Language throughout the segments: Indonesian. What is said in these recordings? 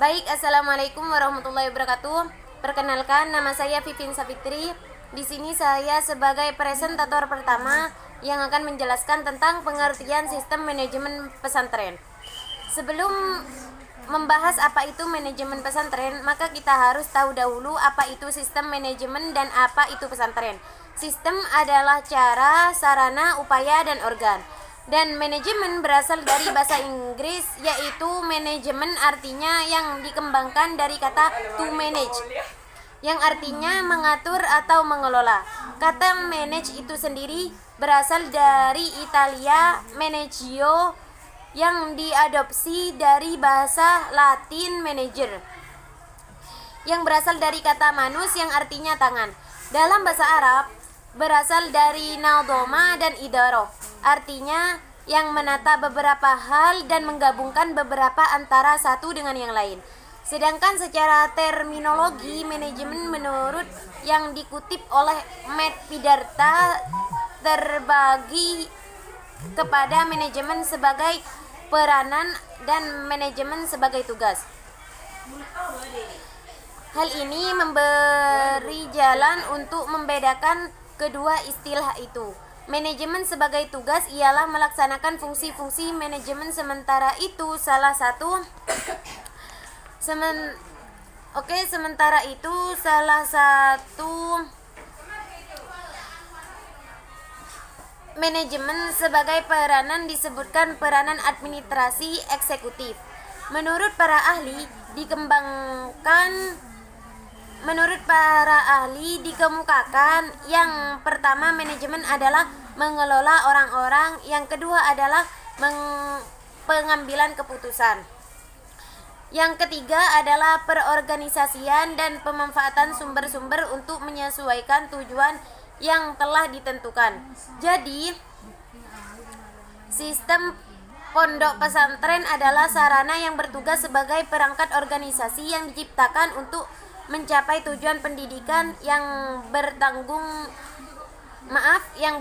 Baik, assalamualaikum warahmatullahi wabarakatuh. Perkenalkan, nama saya Vivin Savitri. Di sini saya sebagai presentator pertama yang akan menjelaskan tentang pengertian sistem manajemen pesantren. Sebelum membahas apa itu manajemen pesantren, maka kita harus tahu dahulu apa itu sistem manajemen dan apa itu pesantren. Sistem adalah cara, sarana, upaya, dan organ. Dan manajemen berasal dari bahasa Inggris, yaitu manajemen, artinya yang dikembangkan dari kata to manage, yang artinya mengatur atau mengelola. Kata manage itu sendiri berasal dari Italia managio, yang diadopsi dari bahasa Latin manager, yang berasal dari kata manus yang artinya tangan. Dalam bahasa Arab berasal dari naudoma dan idaro, artinya yang menata beberapa hal dan menggabungkan beberapa antara satu dengan yang lain. Sedangkan secara terminologi manajemen menurut yang dikutip oleh Matt Pidarta terbagi kepada manajemen sebagai peranan dan manajemen sebagai tugas. Hal ini memberi jalan untuk membedakan kedua istilah itu. Manajemen sebagai tugas ialah melaksanakan fungsi-fungsi manajemen, sementara itu salah satu manajemen sebagai peranan disebutkan peranan administrasi eksekutif. Menurut para ahli dikemukakan yang pertama, manajemen adalah mengelola orang-orang, yang kedua adalah pengambilan keputusan, yang ketiga adalah perorganisasian dan pemanfaatan sumber-sumber untuk menyesuaikan tujuan yang telah ditentukan. Jadi, sistem pondok pesantren adalah sarana yang bertugas sebagai perangkat organisasi yang diciptakan untuk mencapai tujuan pendidikan yang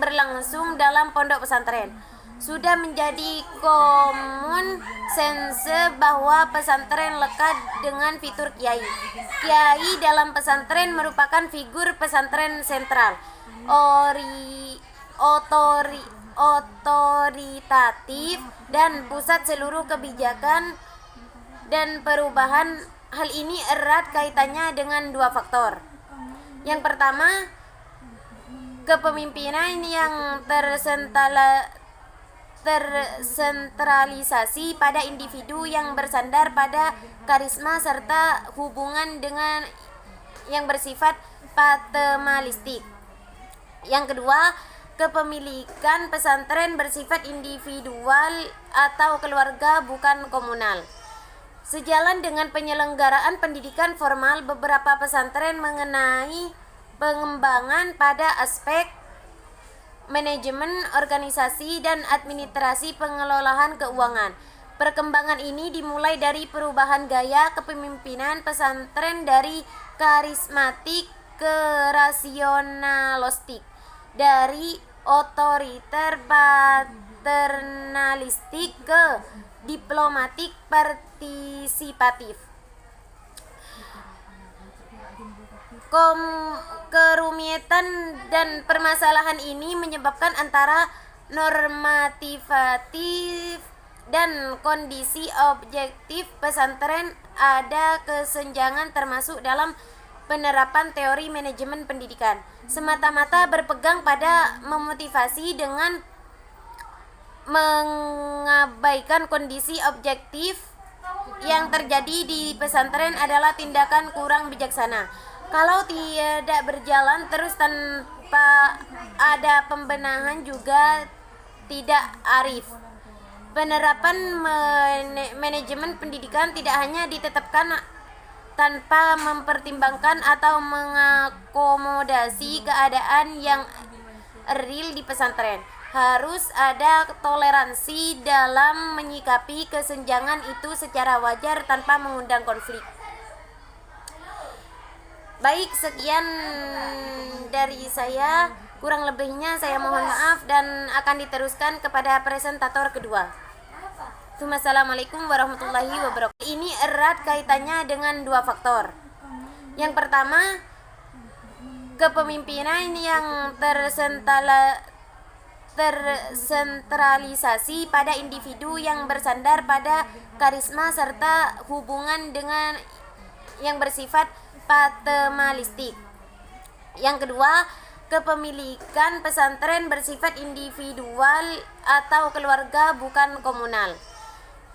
berlangsung dalam pondok pesantren. Sudah menjadi komun sense bahwa pesantren lekat dengan fitur kiai. Kiai dalam pesantren merupakan figur pesantren sentral, otoritatif, dan pusat seluruh kebijakan dan perubahan. Hal ini erat kaitannya dengan dua faktor. Yang pertama, kepemimpinan yang tersentralisasi pada individu yang bersandar pada karisma serta hubungan dengan yang bersifat paternalistik. Yang kedua, kepemilikan pesantren bersifat individual atau keluarga, bukan komunal. Sejalan dengan penyelenggaraan pendidikan formal, beberapa pesantren mengenai pengembangan pada aspek manajemen, organisasi, dan administrasi pengelolaan keuangan. Perkembangan ini dimulai dari perubahan gaya kepemimpinan pesantren dari karismatik ke rasionalistik, dari otoriter paternalistik ke diplomatik partisipatif. Kerumitan dan permasalahan ini menyebabkan antara normatif dan kondisi objektif pesantren ada kesenjangan, termasuk dalam penerapan teori manajemen pendidikan. Semata-mata berpegang pada memotivasi dengan mengabaikan kondisi objektif yang terjadi di pesantren adalah tindakan kurang bijaksana. Kalau tidak berjalan terus tanpa ada pembenahan juga tidak arif. Penerapan manajemen pendidikan tidak hanya ditetapkan tanpa mempertimbangkan atau mengakomodasi keadaan yang real di pesantren. Harus ada toleransi dalam menyikapi kesenjangan itu secara wajar tanpa mengundang konflik. Baik, sekian dari saya. Kurang lebihnya saya mohon maaf dan akan diteruskan kepada presentator kedua. Assalamualaikum warahmatullahi wabarakatuh. Ini erat kaitannya dengan dua faktor. Yang pertama, kepemimpinan yang tersentralisasi pada individu yang bersandar pada karisma serta hubungan dengan yang bersifat paternalistik. Yang kedua, kepemilikan pesantren bersifat individual atau keluarga, bukan komunal.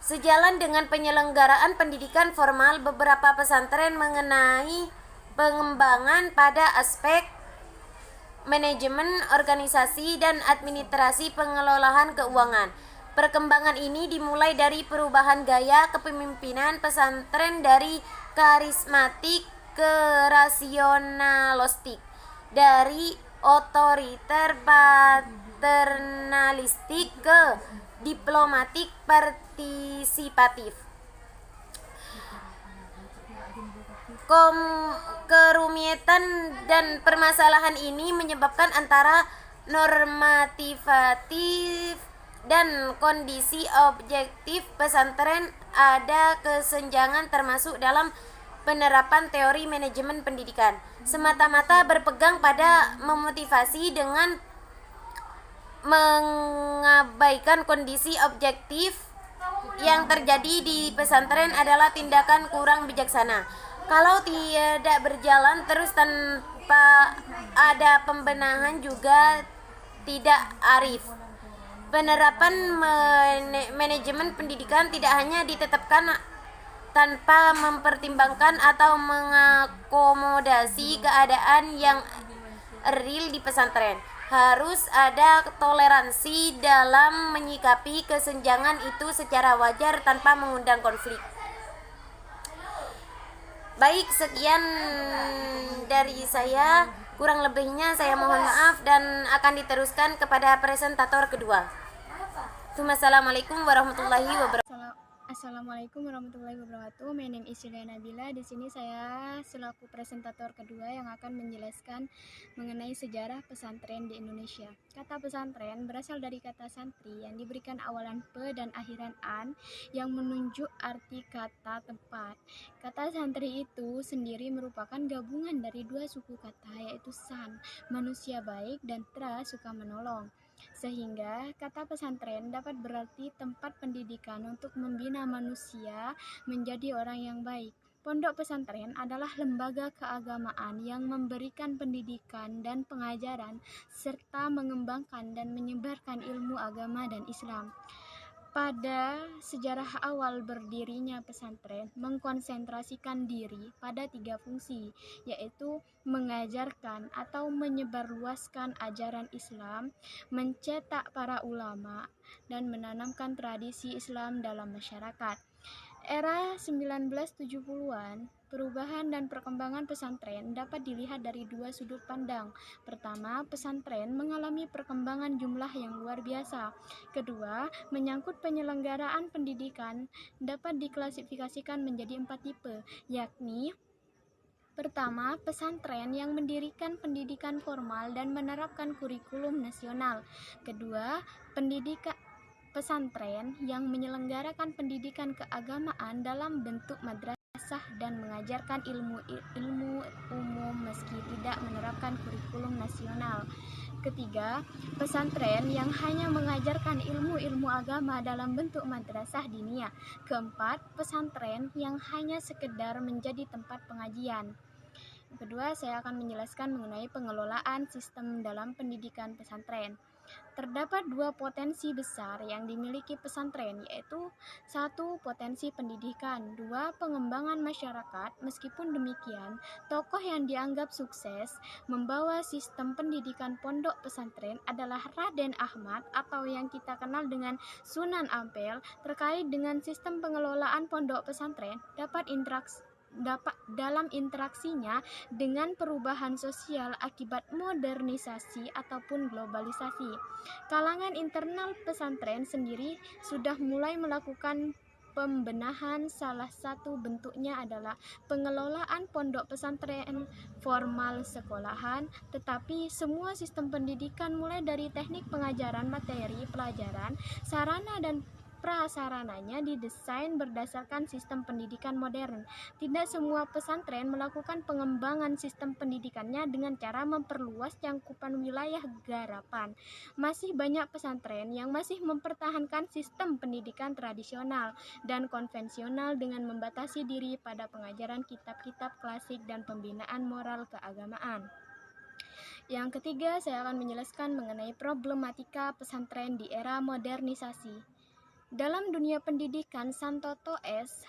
Sejalan dengan penyelenggaraan pendidikan formal, beberapa pesantren mengenai pengembangan pada aspek manajemen, organisasi, dan administrasi pengelolaan keuangan. Perkembangan ini dimulai dari perubahan gaya kepemimpinan pesantren dari karismatik ke rasionalistik, dari otoriter paternalistik ke diplomatik partisipatif. Kerumitan dan permasalahan ini menyebabkan antara normatif dan kondisi objektif pesantren ada kesenjangan, termasuk dalam penerapan teori manajemen pendidikan. Semata-mata berpegang pada memotivasi dengan mengabaikan kondisi objektif yang terjadi di pesantren adalah tindakan kurang bijaksana. Kalau tidak berjalan terus tanpa ada pembenahan juga tidak arif. Penerapan manajemen pendidikan tidak hanya ditetapkan tanpa mempertimbangkan atau mengakomodasi keadaan yang real di pesantren. Harus ada toleransi dalam menyikapi kesenjangan itu secara wajar tanpa mengundang konflik. Baik, sekian dari saya. Kurang lebihnya saya mohon maaf dan akan diteruskan kepada presentator kedua. Assalamualaikum warahmatullahi wabarakatuh. Assalamualaikum warahmatullahi wabarakatuh. My name is Yulia Nabila. Di sini saya selaku presentator kedua yang akan menjelaskan mengenai sejarah pesantren di Indonesia. Kata pesantren berasal dari kata santri yang diberikan awalan pe dan akhiran an yang menunjuk arti kata tempat. Kata santri itu sendiri merupakan gabungan dari dua suku kata, yaitu san, manusia baik, dan tra, suka menolong. Sehingga kata pesantren dapat berarti tempat pendidikan untuk membina manusia menjadi orang yang baik. Pondok pesantren adalah lembaga keagamaan yang memberikan pendidikan dan pengajaran serta mengembangkan dan menyebarkan ilmu agama dan Islam. Pada sejarah awal berdirinya pesantren mengkonsentrasikan diri pada 3 fungsi, yaitu mengajarkan atau menyebarluaskan ajaran Islam, mencetak para ulama, dan menanamkan tradisi Islam dalam masyarakat. Era 1970-an, perubahan dan perkembangan pesantren dapat dilihat dari dua sudut pandang. Pertama, pesantren mengalami perkembangan jumlah yang luar biasa. Kedua, menyangkut penyelenggaraan pendidikan dapat diklasifikasikan menjadi 4 tipe, yakni pertama, pesantren yang mendirikan pendidikan formal dan menerapkan kurikulum nasional. Kedua, pesantren yang menyelenggarakan pendidikan keagamaan dalam bentuk madrasah dan mengajarkan ilmu umum meski tidak menerapkan kurikulum nasional. Ketiga, pesantren yang hanya mengajarkan ilmu agama dalam bentuk madrasah diniyah. Keempat, pesantren yang hanya sekedar menjadi tempat pengajian. Kedua, saya akan menjelaskan mengenai pengelolaan sistem dalam pendidikan pesantren. Terdapat dua potensi besar yang dimiliki pesantren, yaitu 1. Potensi pendidikan, 2. Pengembangan masyarakat. Meskipun demikian, tokoh yang dianggap sukses membawa sistem pendidikan pondok pesantren adalah Raden Ahmad atau yang kita kenal dengan Sunan Ampel. Terkait dengan sistem pengelolaan pondok pesantren dalam interaksinya dengan perubahan sosial akibat modernisasi ataupun globalisasi. Kalangan internal pesantren sendiri sudah mulai melakukan pembenahan. Salah satu bentuknya adalah pengelolaan pondok pesantren formal sekolahan, tetapi semua sistem pendidikan mulai dari teknik pengajaran, materi pelajaran, sarana dan prasarananya didesain berdasarkan sistem pendidikan modern. Tidak semua pesantren melakukan pengembangan sistem pendidikannya dengan cara memperluas cakupan wilayah garapan. Masih banyak pesantren yang masih mempertahankan sistem pendidikan tradisional dan konvensional dengan membatasi diri pada pengajaran kitab-kitab klasik dan pembinaan moral keagamaan. Yang ketiga, saya akan menjelaskan mengenai problematika pesantren di era modernisasi. Dalam dunia pendidikan, Santoto S.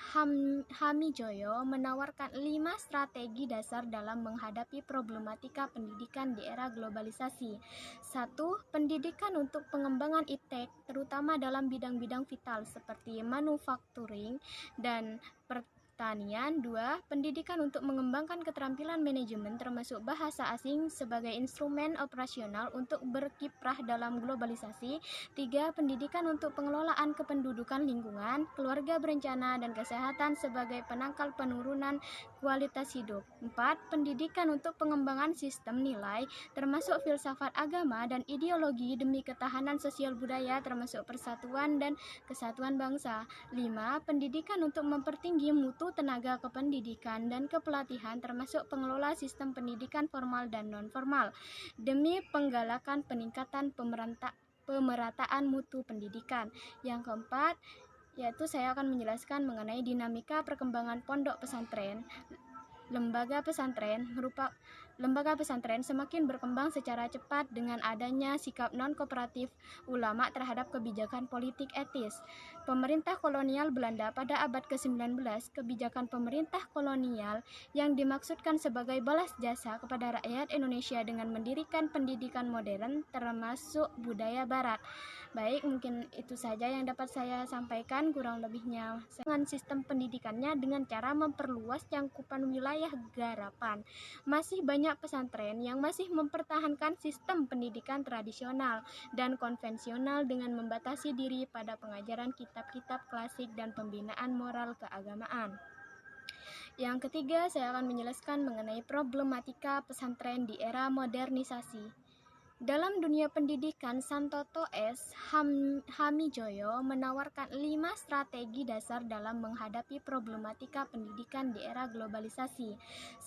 Hamijoyo menawarkan 5 strategi dasar dalam menghadapi problematika pendidikan di era globalisasi. 1. Pendidikan untuk pengembangan iptek, terutama dalam bidang-bidang vital seperti manufacturing dan pertanian. 2. Pendidikan untuk mengembangkan keterampilan manajemen termasuk bahasa asing sebagai instrumen operasional untuk berkiprah dalam globalisasi. 3. Pendidikan untuk pengelolaan kependudukan lingkungan, keluarga berencana, dan kesehatan sebagai penangkal penurunan kualitas hidup. 4. Pendidikan untuk pengembangan sistem nilai termasuk filsafat agama dan ideologi demi ketahanan sosial budaya termasuk persatuan dan kesatuan bangsa. 5. Pendidikan untuk mempertinggi mutu tenaga kependidikan dan kepelatihan termasuk pengelola sistem pendidikan formal dan non-formal demi penggalakan peningkatan pemerataan mutu pendidikan. Yang keempat, yaitu saya akan menjelaskan mengenai dinamika perkembangan pondok pesantren. Lembaga pesantren semakin berkembang secara cepat dengan adanya sikap non-kooperatif ulama terhadap kebijakan politik etis. Pemerintah kolonial Belanda pada abad ke-19, kebijakan pemerintah kolonial yang dimaksudkan sebagai balas jasa kepada rakyat Indonesia dengan mendirikan pendidikan modern termasuk budaya barat. Baik, mungkin itu saja yang dapat saya sampaikan, kurang lebihnya dengan sistem pendidikannya dengan cara memperluas cakupan wilayah garapan. Masih banyak pesantren yang masih mempertahankan sistem pendidikan tradisional dan konvensional dengan membatasi diri pada pengajaran kitab-kitab klasik dan pembinaan moral keagamaan. Yang ketiga, saya akan menjelaskan mengenai problematika pesantren di era modernisasi. Dalam dunia pendidikan, Santoto S. Hamijoyo menawarkan 5 strategi dasar dalam menghadapi problematika pendidikan di era globalisasi.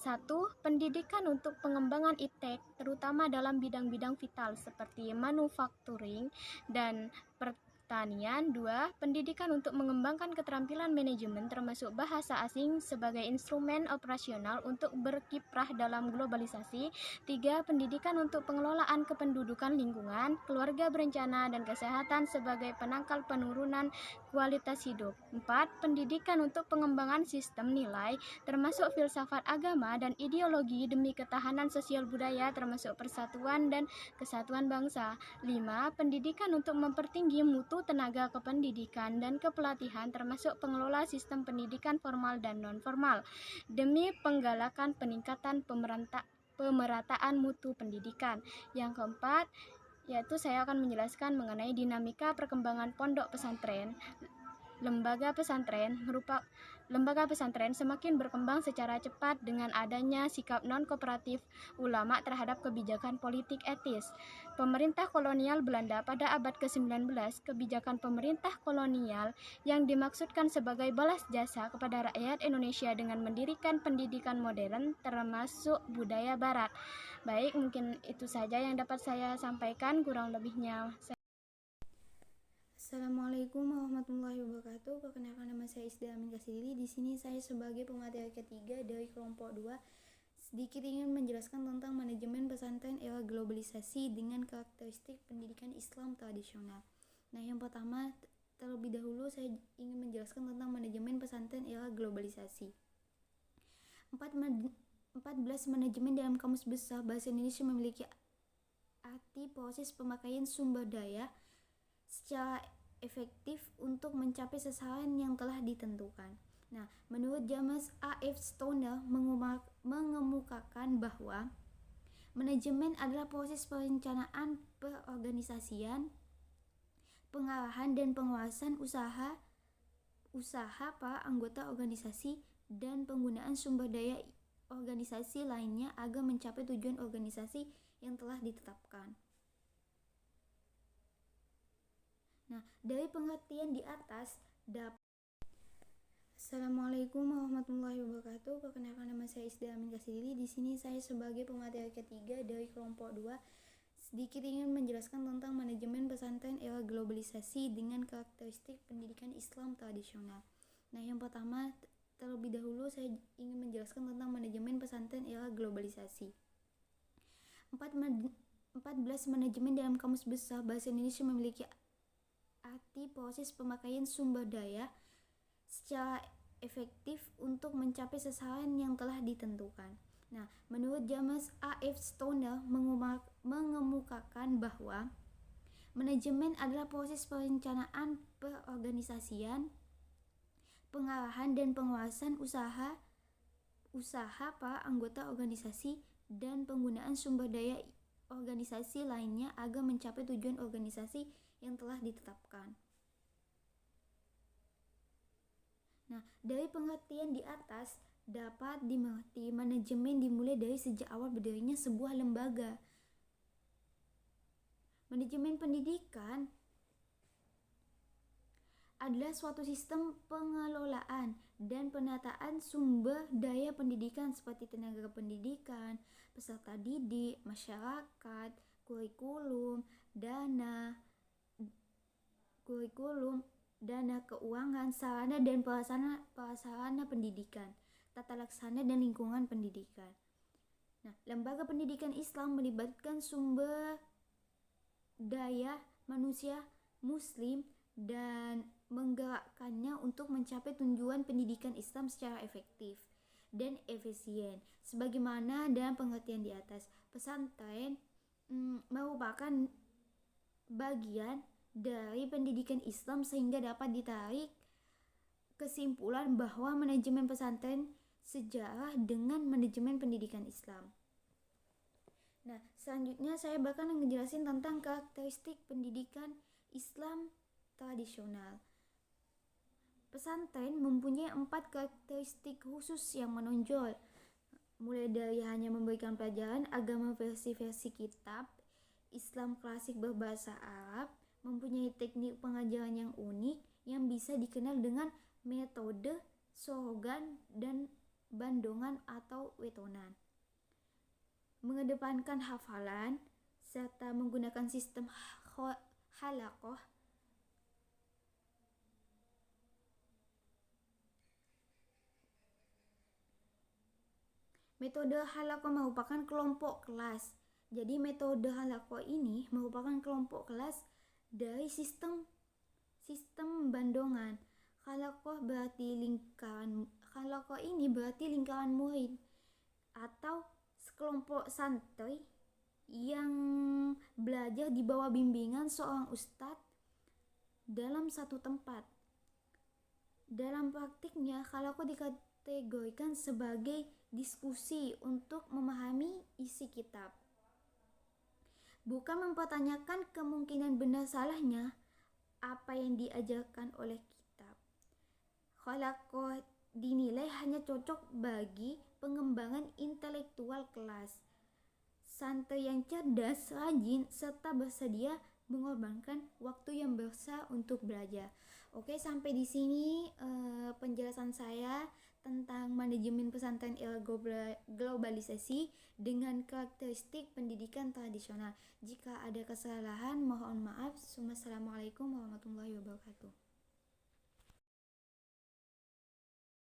1. Pendidikan untuk pengembangan iptek, terutama dalam bidang-bidang vital seperti manufacturing dan pertanian. 2. Pendidikan untuk mengembangkan keterampilan manajemen termasuk bahasa asing sebagai instrumen operasional untuk berkiprah dalam globalisasi. 3. Pendidikan untuk pengelolaan kependudukan lingkungan, keluarga berencana, dan kesehatan sebagai penangkal penurunan kualitas hidup. 4. Pendidikan untuk pengembangan sistem nilai termasuk filsafat agama dan ideologi demi ketahanan sosial budaya termasuk persatuan dan kesatuan bangsa. 5. Pendidikan untuk mempertinggi mutu tenaga kependidikan dan kepelatihan termasuk pengelola sistem pendidikan formal dan non-formal demi penggalakan peningkatan pemerataan mutu pendidikan. Yang keempat, yaitu saya akan menjelaskan mengenai dinamika perkembangan pondok pesantren. Lembaga pesantren semakin berkembang secara cepat dengan adanya sikap non-kooperatif ulama terhadap kebijakan politik etis. Pemerintah kolonial Belanda pada abad ke-19, kebijakan pemerintah kolonial yang dimaksudkan sebagai balas jasa kepada rakyat Indonesia dengan mendirikan pendidikan modern termasuk budaya barat. Baik, mungkin itu saja yang dapat saya sampaikan, kurang lebihnya. Assalamualaikum warahmatullahi wabarakatuh. Perkenalkan, nama saya Isda Amin Kasidili. Di sini saya sebagai pemateri ketiga dari kelompok 2 sedikit ingin menjelaskan tentang manajemen pesantren era globalisasi dengan karakteristik pendidikan Islam tradisional. Nah, yang pertama, terlebih dahulu saya ingin menjelaskan tentang manajemen pesantren era globalisasi. 14 manajemen dalam Kamus Besar Bahasa Indonesia memiliki arti proses pemakaian sumber daya secara efektif untuk mencapai sasaran yang telah ditentukan. Nah, menurut James A. F. Stoner mengemukakan bahwa manajemen adalah proses perencanaan, perorganisasian, pengarahan dan penguasaan usaha para anggota organisasi dan penggunaan sumber daya organisasi lainnya agar mencapai tujuan organisasi yang telah ditetapkan. Nah, dari pengertian di atas Assalamualaikum warahmatullahi wabarakatuh. Perkenalkan, nama saya Isda Amin Kasidili. Di sini saya sebagai pemateri ketiga dari kelompok 2 sedikit ingin menjelaskan tentang manajemen pesantren era globalisasi dengan karakteristik pendidikan Islam tradisional. Nah, yang pertama, terlebih dahulu saya ingin menjelaskan tentang manajemen pesantren era globalisasi. 14 manajemen dalam Kamus Besar Bahasa Indonesia memiliki arti proses pemakaian sumber daya secara efektif untuk mencapai sasaran yang telah ditentukan. Nah, menurut James A.F. Stoner mengemukakan bahwa manajemen adalah proses perencanaan perorganisasian, pengarahan dan penguasaan usaha para anggota organisasi dan penggunaan sumber daya organisasi lainnya agar mencapai tujuan organisasi yang telah ditetapkan. Nah, dari pengertian di atas dapat dimengerti manajemen dimulai dari sejak awal berdirinya sebuah lembaga. Manajemen pendidikan adalah suatu sistem pengelolaan dan penataan sumber daya pendidikan seperti tenaga pendidikan, peserta didik, masyarakat, kurikulum, dana keuangan, sarana dan prasarana pendidikan, tata laksana dan lingkungan pendidikan. Nah, lembaga pendidikan Islam melibatkan sumber daya manusia muslim dan menggerakkannya untuk mencapai tujuan pendidikan Islam secara efektif dan efisien. Sebagaimana dalam pengertian di atas, pesantren merupakan bagian dari pendidikan Islam sehingga dapat ditarik kesimpulan bahwa manajemen pesantren sejarah dengan manajemen pendidikan Islam. Nah, selanjutnya saya bakal ngejelasin tentang karakteristik pendidikan Islam tradisional. Pesantren mempunyai 4 karakteristik khusus yang menonjol, mulai dari hanya memberikan pelajaran agama versi kitab, Islam klasik berbahasa Arab, mempunyai teknik pengajaran yang unik yang bisa dikenal dengan metode sorogan dan bandongan atau wetonan, mengedepankan hafalan serta menggunakan sistem halaqah. Metode halaqah merupakan kelompok kelas. Jadi metode halaqah ini merupakan kelompok kelas dari sistem bandongan. Halaqah ini berarti lingkaran murid atau sekelompok santri yang belajar di bawah bimbingan seorang ustadz dalam satu tempat. Dalam praktiknya, halaqah dikategorikan sebagai diskusi untuk memahami isi kitab, bukan mempertanyakan kemungkinan benar salahnya apa yang diajarkan oleh kitab. Halaqah dinilai hanya cocok bagi pengembangan intelektual kelas. Santri yang cerdas, rajin, serta bersedia mengorbankan waktu yang besar untuk belajar. Oke, sampai di sini penjelasan saya tentang manajemen pesantren era globalisasi dengan karakteristik pendidikan tradisional. Jika ada kesalahan, mohon maaf. Wassalamualaikum warahmatullahi wabarakatuh.